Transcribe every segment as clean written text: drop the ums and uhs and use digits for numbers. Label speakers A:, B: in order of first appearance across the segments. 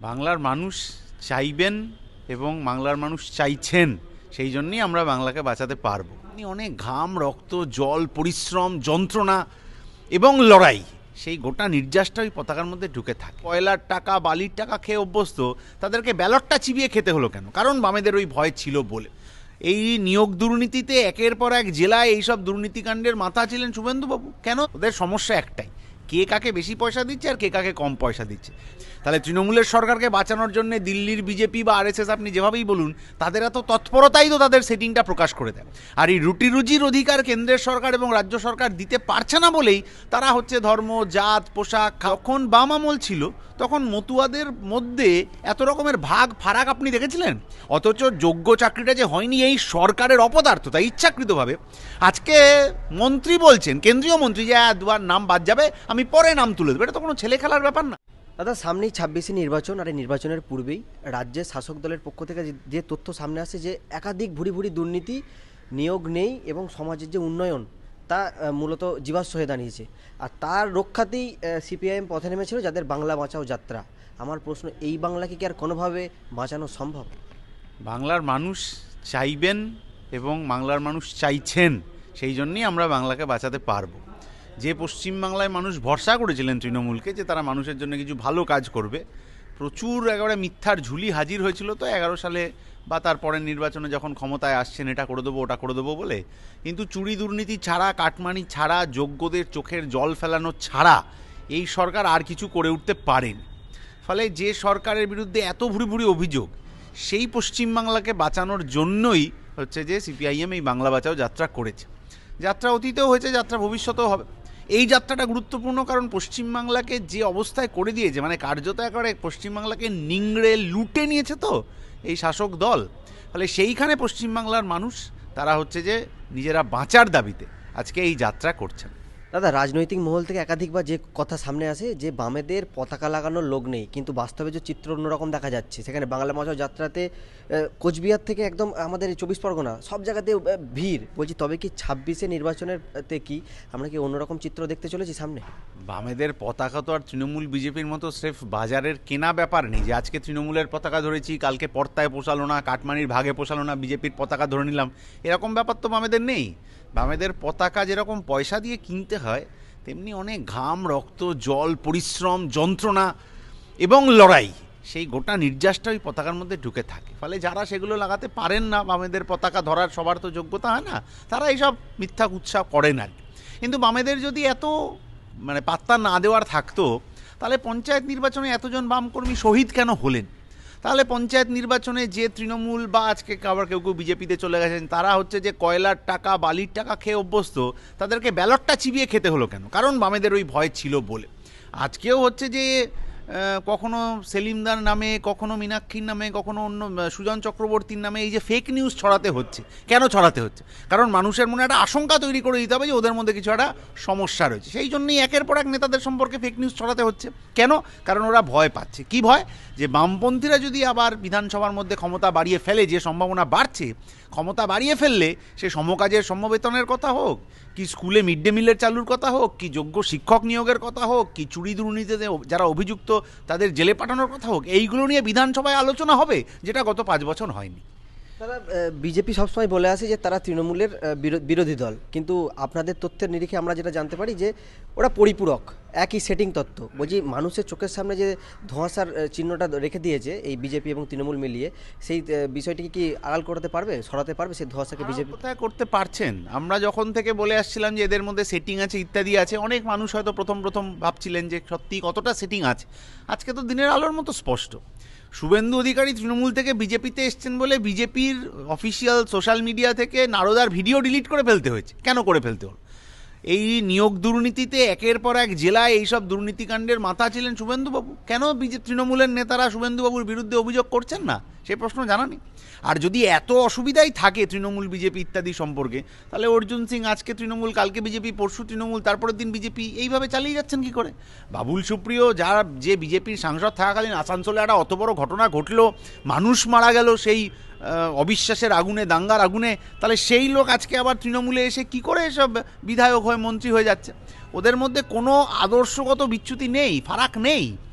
A: বাংলার মানুষ চাইবেন এবং বাংলার মানুষ চাইছেন, সেই জন্যই আমরা বাংলাকে বাঁচাতে পারবো। অনেক ঘাম, রক্ত, জল, পরিশ্রম, যন্ত্রণা এবং লড়াই, সেই গোটা নির্যাসটা ওই পতাকার মধ্যে ঢুকে থাকে। কয়লার টাকা, বালির টাকা খেয়ে অভ্যস্ত তাদেরকে ব্যালটটা চিবিয়ে খেতে হলো কেন? কারণ বামেদের ওই ভয় ছিল বলে। এই নিয়োগ দুর্নীতিতে একের পর এক জেলায় এইসব দুর্নীতিকাণ্ডের মাথা ছিলেন শুভেন্দুবাবু। কেন? ওদের সমস্যা একটাই, কে কাকে বেশি পয়সা দিচ্ছে আর কে কাকে কম পয়সা দিচ্ছে। তাহলে তৃণমূলের সরকারকে বাঁচানোর জন্য দিল্লির বিজেপি বা আরএসএস, আপনি যেভাবেই বলুন, তাদের এত তৎপরতাই তো তাদের সেটিংটা প্রকাশ করে দেয়। আর এই রুটি রুজির অধিকার কেন্দ্রের সরকার এবং রাজ্য সরকার দিতে পারছে না বলেই তারা হচ্ছে ধর্ম, জাত, পোশাক। যখন বাম আমল ছিল তখন মতুয়াদের মধ্যে এত রকমের ভাগ ফারাক আপনি দেখেছিলেন? অথচ যোগ্য চাকরিটা যে হয়নি এই সরকারের অপদার্থতা, ইচ্ছাকৃতভাবে। আজকে মন্ত্রী বলছেন, কেন্দ্রীয় মন্ত্রী, যে দুবার নাম বাদ যাবে, আমি পরে নাম তুলে দেবো। এটা তো কোনো ছেলে খেলার ব্যাপার না।
B: দাদা, সামনেই 26শে নির্বাচন, আর এই নির্বাচনের পূর্বেই রাজ্যের শাসক দলের পক্ষ থেকে যে তথ্য সামনে আসে যে একাধিক ভুরি ভুরি দুর্নীতি, নিয়োগ নেই এবং সমাজের যে উন্নয়ন তা মূলত জীবাশ্ম হয়ে দাঁড়িয়েছে। আর তার রক্ষাতেই সিপিআইএম পথে নেমেছিল, যাদের বাংলা বাঁচাও যাত্রা। আমার প্রশ্ন, এই বাংলাকে কি আর কোনোভাবে বাঁচানো সম্ভব?
A: বাংলার মানুষ চাইবেন এবং বাংলার মানুষ চাইছেন, সেই জন্যই আমরা বাংলাকে বাঁচাতে পারবো। যে পশ্চিমবাংলায় মানুষ ভরসা করেছিলেন তৃণমূলকে, যে তারা মানুষের জন্য কিছু ভালো কাজ করবে, প্রচুর একেবারে মিথ্যার ঝুলি হাজির হয়েছিল তো 11 সালে বা তারপরের নির্বাচনে যখন ক্ষমতায় আসছেন, এটা করে দেবো ওটা করে দেবো বলে। কিন্তু চুরি দুর্নীতি ছাড়া, কাটমানি ছাড়া, যোগ্যদের চোখের জল ফেলানো ছাড়া এই সরকার আর কিছু করে উঠতে পারেনি। ফলে যে সরকারের বিরুদ্ধে এত ভুরি ভুরি অভিযোগ, সেই পশ্চিমবাংলাকে বাঁচানোর জন্যই হচ্ছে যে সিপিআইএম এই বাংলা বাঁচাও যাত্রা করেছে। যাত্রা অতীতেও হয়েছে, যাত্রা ভবিষ্যতেও হবে। এই যাত্রাটা গুরুত্বপূর্ণ, কারণ পশ্চিমবাংলাকে যে অবস্থায় করে দিয়েছে, মানে কার্যত একেবারে পশ্চিমবাংলাকে নিংড়ে লুটে নিয়েছে তো এই শাসক দল। ফলে সেইখানে পশ্চিমবাংলার মানুষ, তারা হচ্ছে যে নিজেরা বাঁচার দাবিতে আজকে এই যাত্রা করছেন।
B: দাদা, রাজনৈতিক মহল থেকে একাধিকবার যে কথা সামনে আসে যে বামেদের পতাকা লাগানোর লোক নেই, কিন্তু বাস্তবে যে চিত্র অন্যরকম দেখা যাচ্ছে। সেখানে বাংলা বাঁচাও যাত্রাতে কোচবিহার থেকে একদম আমাদের 24 পরগনা, সব জায়গাতে ভিড়। বলছি, তবে কি 26শে নির্বাচনের কি আমরা কি অন্যরকম চিত্র দেখতে চলেছি সামনে?
A: বামেদের পতাকা তো আর তৃণমূল বিজেপির মতো স্রেফ বাজারের কেনা ব্যাপার নেই, যে আজকে তৃণমূলের পতাকা ধরেছি, কালকে পর্তায় পোষালো না, কাটমানির ভাগে পোষালো না, বিজেপির পতাকা ধরে নিলাম, এরকম ব্যাপার তো বামেদের নেই। বামেদের পতাকা যেরকম পয়সা দিয়ে কিনতে হয়, তেমনি অনেক ঘাম, রক্ত, জল, পরিশ্রম, যন্ত্রণা এবং লড়াই, সেই গোটা নির্যাসটা ওই পতাকার মধ্যে ঢুকে থাকে। ফলে যারা সেগুলো লাগাতে পারেন না, বামেদের পতাকা ধরার সবার তো যোগ্যতা হয় না, তারা এইসব মিথ্যা উৎসাহ করেন আর। কিন্তু বামেদের যদি এত পাত্তা না দেওয়ার থাকতো, তাহলে পঞ্চায়েত নির্বাচনে এতজন বামকর্মী শহীদ কেন হলেন? তাহলে পঞ্চায়েত নির্বাচনে যে তৃণমূল বা আজকে আবার কেউ কেউ বিজেপিতে চলে গেছেন, তারা হচ্ছে যে কয়লার টাকা, বালির টাকা খেয়ে অভ্যস্ত, তাদেরকে ব্যালটটা চিবিয়ে খেতে হলো কেন? কারণ বামেদের ওই ভয় ছিল বলে। আজকেও হচ্ছে যে কখনো সেলিমদার নামে, কখনো মীনাক্ষীর নামে, কখনো অন্য সুজন চক্রবর্তীর নামে এই যে ফেক নিউজ ছড়াতে হচ্ছে, কেন ছড়াতে হচ্ছে? কারণ মানুষের মনে একটা আশঙ্কা তৈরি করে দিতে হবে যে ওদের মধ্যে কিছু একটা সমস্যা রয়েছে। সেই জন্যই একের পর এক নেতাদের সম্পর্কে ফেক নিউজ ছড়াতে হচ্ছে। কেন? কারণ ওরা ভয় পাচ্ছে। কি ভয়? যে বামপন্থীরা যদি আবার বিধানসভার মধ্যে ক্ষমতা বাড়িয়ে ফেলে, যে সম্ভাবনা বাড়ছে, ক্ষমতা বাড়িয়ে ফেললে সে সমকাজের সমবেতনের কথা হোক, কি স্কুলে মিড ডে মিলের চালুর কথা হোক, কি যোগ্য শিক্ষক নিয়োগের কথা হোক, কি চুরি দুর্নীতিতে যারা অভিযুক্ত তাদের জেলে পাঠানোর কথা হোক, এইগুলো নিয়ে বিধানসভায় আলোচনা হবে, যেটা গত 5 বছর হয়নি।
B: তারা বিজেপি সবসময় বলে আসে যে তারা তৃণমূলের বিরোধী দল, কিন্তু আপনাদের তথ্যের নিরিখে আমরা যেটা জানতে পারি যে ওরা পরিপূরক, একই সেটিং তত্ত্ব। বলছি, মানুষের চোখের সামনে যে ধোঁয়াশার চিহ্নটা রেখে দিয়েছে এই বিজেপি এবং তৃণমূল মিলিয়ে, সেই বিষয়টিকে কি আড়াল করতে পারবে, সরাতে পারবে সেই ধোঁয়াশাকে বিজেপি?
A: কোথায় করতে পারছেন? আমরা যখন থেকে বলে আসছিলাম যে এদের মধ্যে সেটিং আছে ইত্যাদি আছে, অনেক মানুষ হয়তো প্রথম ভাবছিলেন যে সত্যি কতটা সেটিং আছে। আজকে তো দিনের আলোর মতো স্পষ্ট। শুভেন্দু অধিকারী তৃণমূল থেকে বিজেপিতে এসছেন বলে বিজেপির অফিসিয়াল সোশ্যাল মিডিয়া থেকে নারদার ভিডিও ডিলিট করে ফেলতে হয়েছে। কেন করে ফেলতে হলো? এই নিয়োগ দুর্নীতিতে একের পর এক জেলায় এইসব দুর্নীতিকাণ্ডের মাথা ছিলেন শুভেন্দুবাবু। কেন তৃণমূলের নেতারা শুভেন্দুবাবুর বিরুদ্ধে অভিযোগ করছেন না, সে প্রশ্ন জানানি। আর যদি এত অসুবিধাই থাকে তৃণমূল, বিজেপি ইত্যাদি সম্পর্কে, তাহলে অর্জুন সিং আজকে তৃণমূল, কালকে বিজেপি, পরশু তৃণমূল, তারপরের দিন বিজেপি, এইভাবে চালিয়ে যাচ্ছেন কি করে? বাবুল সুপ্রিয়, যে বিজেপির সাংসদ থাকাকালীন আসানসোলে একটা অত বড় ঘটনা ঘটলো, মানুষ মারা গেল সেই অবিশ্বাসের আগুনে, দাঙ্গার আগুনে, তাহলে সেই লোক আজকে আবার তৃণমূলে এসে কি করে এসব বিধায়ক হয়ে মন্ত্রী হয়ে যাচ্ছে? ওদের মধ্যে কোনো আদর্শগত বিচ্যুতি নেই, ফারাক নেই।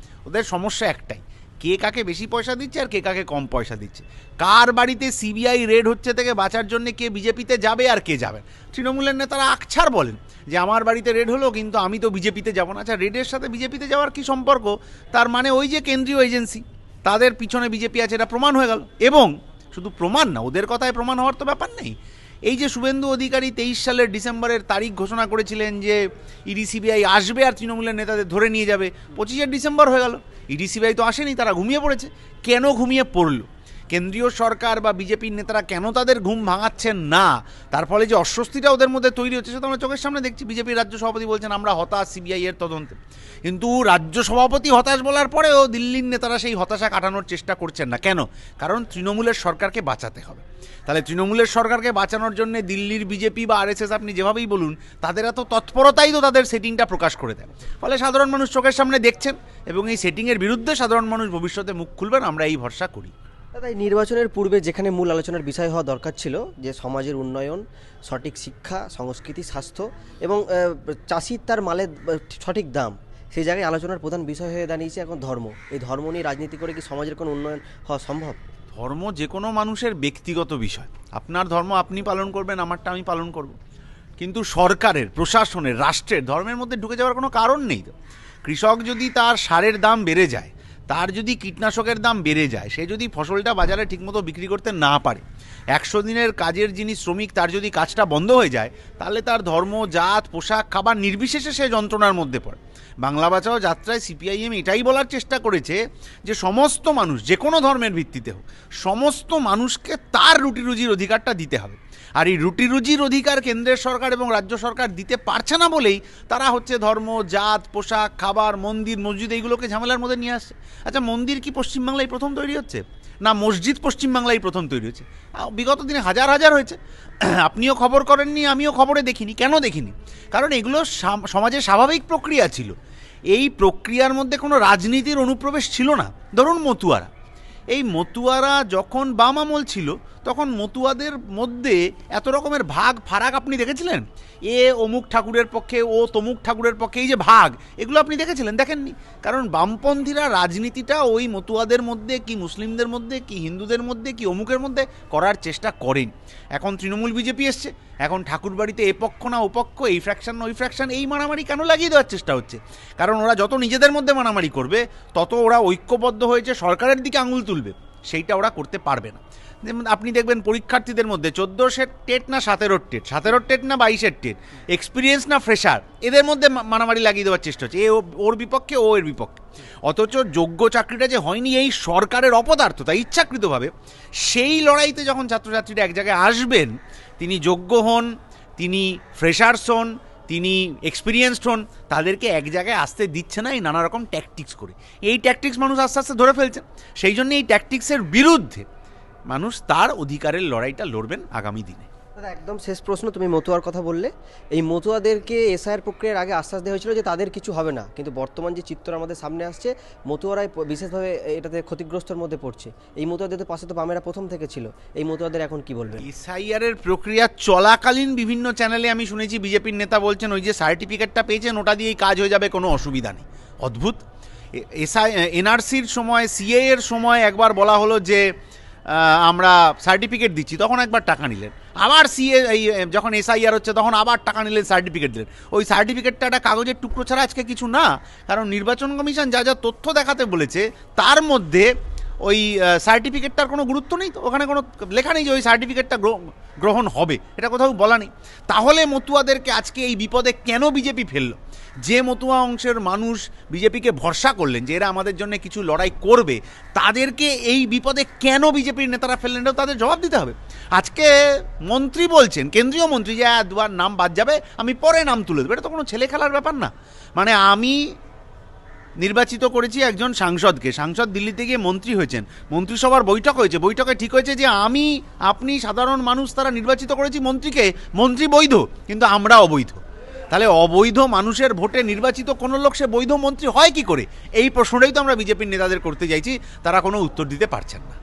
A: ওদের সমস্যা একটাই, কে কাকে বেশি পয়সা দিচ্ছে আর কে কাকে কম পয়সা দিচ্ছে, কার বাড়িতে সিবিআই রেড হচ্ছে থেকে বাঁচার জন্য কে বিজেপিতে যাবে আর কে যাবে। তৃণমূলের নেতারা আকছার বলেন যে আমার বাড়িতে রেড হলো কিন্তু আমি তো বিজেপিতে যাব না। আচ্ছা, রেডের সাথে বিজেপিতে যাওয়ার কি সম্পর্ক? তার মানে ওই যে কেন্দ্রীয় এজেন্সি, তাদের পিছনে বিজেপি আছে, এটা প্রমাণ হয়ে গেল। এবং শুধু প্রমাণ না, ওদের কথায় প্রমাণ হওয়ার তো ব্যাপার নেই। এই যে শুভেন্দু অধিকারী 23 সালের ডিসেম্বরের তারিখ ঘোষণা করেছিলেন যে ইডি সিবিআই আসবে আর তৃণমূলের নেতাদের ধরে নিয়ে যাবে, 25 ডিসেম্বর হয়ে গেল, ইডি সিবিআই তো আসেনি, তারা ঘুমিয়ে পড়েছে। কেন ঘুমিয়ে পড়ল? কেন্দ্রীয় সরকার বা বিজেপির নেতারা কেন তাদের ঘুম ভাঙাচ্ছেন না? তার ফলে যে অস্বস্তিটা ওদের মধ্যে তৈরি হচ্ছে সেটা আমরা চোখের সামনে দেখছি। বিজেপির রাজ্য সভাপতি বলছেন আমরা হতাশ সিবিআই এর তদন্তে, কিন্তু রাজ্য সভাপতি হতাশ বলার পরেও দিল্লির নেতারা সেই হতাশা কাটানোর চেষ্টা করছেন না। কেন? কারণ তৃণমূলের সরকারকে বাঁচাতে হবে। তাহলে তৃণমূলের সরকারকে বাঁচানোর জন্য দিল্লির বিজেপি বা আরএসএস আপনি যেভাবেই বলুন, তাদের এত তৎপরতাই তো তাদের সেটিংটা প্রকাশ করে দেয়। ফলে সাধারণ মানুষ চোখের সামনে দেখছেন এবং এই সেটিংয়ের বিরুদ্ধে সাধারণ মানুষ ভবিষ্যতে মুখ খুলবেন, আমরা এই ভরসা করি।
B: দাদা, এই নির্বাচনের পূর্বে যেখানে মূল আলোচনার বিষয় হওয়া দরকার ছিল যে সমাজের উন্নয়ন, সঠিক শিক্ষা, সংস্কৃতি, স্বাস্থ্য এবং চাষির তার মালের সঠিক দাম, সেই জায়গায় আলোচনার প্রধান বিষয় হয়ে দাঁড়িয়েছে এখন ধর্ম। এই ধর্ম নিয়ে রাজনীতি করে কি সমাজের কোনো উন্নয়ন হওয়া সম্ভব?
A: ধর্ম যে কোনো মানুষের ব্যক্তিগত বিষয়। আপনার ধর্ম আপনি পালন করবেন, আমারটা আমি পালন করব, কিন্তু সরকারের, প্রশাসনের, রাষ্ট্রের ধর্মের মধ্যে ঢুকে যাওয়ার কোনো কারণ নেই তো। কৃষক যদি তার সারের দাম বেড়ে যায়, তার যদি কীটনাশকের দাম বেড়ে যায়, সে যদি ফসলটা বাজারে ঠিকমতো বিক্রি করতে না পারে, 100 দিনের কাজের যিনি শ্রমিক তার যদি কাজটা বন্ধ হয়ে যায়, তাহলে তার ধর্ম, জাত, পোশাক, খাবার নির্বিশেষে সে যন্ত্রণার মধ্যে পড়ে। বাংলা বাঁচাও যাত্রায় সিপিআইএম এটাই বলার চেষ্টা করেছে যে সমস্ত মানুষ, যে কোনো ধর্মের ভিত্তিতে হোক, সমস্ত মানুষকে তার রুটি রুজির অধিকারটা দিতে হবে। আর এই রুটি রুজির অধিকার কেন্দ্রের সরকার এবং রাজ্য সরকার দিতে পারছে না বলেই তারা হচ্ছে ধর্ম, জাত, পোশাক, খাবার, মন্দির, মসজিদ এইগুলোকে ঝামেলার মধ্যে নিয়ে আসছে। আচ্ছা, মন্দির কি পশ্চিমবাংলায় প্রথম তৈরি হচ্ছে? না মসজিদ পশ্চিমবাংলায় প্রথম তৈরি হচ্ছে? বিগত দিনে হাজার হাজার হয়েছে। আপনিও খবর করেননি, আমিও খবরে দেখিনি। কেন দেখিনি? কারণ এগুলো সমাজের স্বাভাবিক প্রক্রিয়া ছিল। এই প্রক্রিয়ার মধ্যে কোনো রাজনীতির অনুপ্রবেশ ছিল না। ধরুন মতুয়ারা, এই মতুয়ারা যখন বাম আমল ছিল তখন মতুয়াদের মধ্যে এত রকমের ভাগ ফারাক আপনি দেখেছিলেন? এ অমুক ঠাকুরের পক্ষে, ও তমুক ঠাকুরের পক্ষে, এই যে ভাগ, এগুলো আপনি দেখেছিলেন? দেখেননি। কারণ বামপন্থীরা রাজনীতিটা ওই মতুয়াদের মধ্যে কি মুসলিমদের মধ্যে কি হিন্দুদের মধ্যে কি অমুকের মধ্যে করার চেষ্টা করেন। এখন তৃণমূল বিজেপি এসছে, এখন ঠাকুরবাড়িতে এ পক্ষ না ও পক্ষ, এই ফ্র্যাকশন না ওই ফ্র্যাকশন, এই মারামারি কেন লাগিয়ে দেওয়ার চেষ্টা হচ্ছে? কারণ ওরা যত নিজেদের মধ্যে মারামারি করবে তত ওরা ঐক্যবদ্ধ হয়েছে সরকারের দিকে আঙুল তুলবে, সেইটা ওরা করতে পারবে না। যেমন আপনি দেখবেন পরীক্ষার্থীদের মধ্যে 14 টেট না 17 টেট, 17 টেট না 22 টেট, এক্সপিরিয়েন্স না ফ্রেশার, এদের মধ্যে মারামারি লাগিয়ে দেওয়ার চেষ্টা হচ্ছে। এ ওর বিপক্ষে, ও এর বিপক্ষে। অথচ যোগ্য চাকরিটা যে হয়নি এই সরকারের অপদার্থতা, ইচ্ছাকৃতভাবে, সেই লড়াইতে যখন ছাত্রছাত্রীরা এক জায়গায় আসবেন, তিনি যোগ্য হন, তিনি ফ্রেশার্স হন, তিনি এক্সপিরিয়েন্সড হন, তাদেরকে এক জায়গায় আসতে দিচ্ছে না এই নানা রকম ট্যাকটিক্স করে। এই ট্যাকটিক্স মানুষ আস্তে আস্তে ধরে ফেলছে। সেই জন্য এই ট্যাকটিক্সের বিরুদ্ধে মানুষ তার অধিকারের লড়াইটা লড়বেন আগামী দিনে।
B: দাদা, একদম শেষ প্রশ্ন, তুমি মতুয়ার কথা বললে, এই মতুয়াদেরকে এসআইআর প্রক্রিয়ার আগে আশ্বাস দেওয়া হয়েছিল যে তাদের কিছু হবে না, কিন্তু বর্তমান যে চিত্র আমাদের সামনে আসছে, মতুয়ারাই বিশেষভাবে এটাতে ক্ষতিগ্রস্তর মধ্যে পড়ছে। এই মতুয়াদের পাশে তো বামেরা প্রথম থেকে ছিল, এই মতুয়াদের এখন কি বলবেন?
A: এসআইআরের প্রক্রিয়া চলাকালীন বিভিন্ন চ্যানেলে আমি শুনেছি বিজেপির নেতা বলছেন ওই যে সার্টিফিকেটটা পেয়েছেন ওটা দিয়েই কাজ হয়ে যাবে, কোনো অসুবিধা নেই। অদ্ভুত। এনআরসির সময়, সিএ এর সময় একবার বলা হলো যে আমরা সার্টিফিকেট দিচ্ছি, তখন একবার টাকা নিলেন। আবার সিএ এই যখন এসআইআর হচ্ছে তখন আবার টাকা নিলেন, সার্টিফিকেট দিলেন। ওই সার্টিফিকেটটা একটা কাগজের টুকরো ছাড়া আজকে কিছু না। কারণ নির্বাচন কমিশন যা যা তথ্য দেখাতে বলেছে তার মধ্যে ওই সার্টিফিকেটটার কোনো গুরুত্ব নেই। তো ওখানে কোনো লেখা নেই যে ওই সার্টিফিকেটটা গ্রহণ হবে, এটা কোথাও বলা নেই। তাহলে মতুয়াদেরকে আজকে এই বিপদে কেন বিজেপি ফেললো? যে মতুয়া অংশের মানুষ বিজেপিকে ভরসা করলেন যে এরা আমাদের জন্য কিছু লড়াই করবে, তাদেরকে এই বিপদে কেন বিজেপির নেতারা ফেললেন, এটাও তাদের জবাব দিতে হবে। আজকে মন্ত্রী বলছেন, কেন্দ্রীয় মন্ত্রী, যে দুবার নাম বাদ যাবে, আমি পরে নাম তুলে দেবো। এটা তো কোনো ছেলে খেলার ব্যাপার না। মানে আমি নির্বাচিত করেছি একজন সাংসদকে, সাংসদ দিল্লিতে গিয়ে মন্ত্রী হয়েছেন, মন্ত্রিসভার বৈঠক হয়েছে, বৈঠকে ঠিক হয়েছে যে আমি, আপনি, সাধারণ মানুষ তারা নির্বাচিত করেছি মন্ত্রীকে, মন্ত্রী বৈধ কিন্তু আমরা অবৈধ। তাহলে অবৈধ মানুষের ভোটে নির্বাচিত কোনো লোক সে বৈধ মন্ত্রী হয় কি করে? এই প্রশ্নটাই তো আমরা বিজেপির নেতাদের করতে চাইছি, তারা কোনো উত্তর দিতে পারছেন না।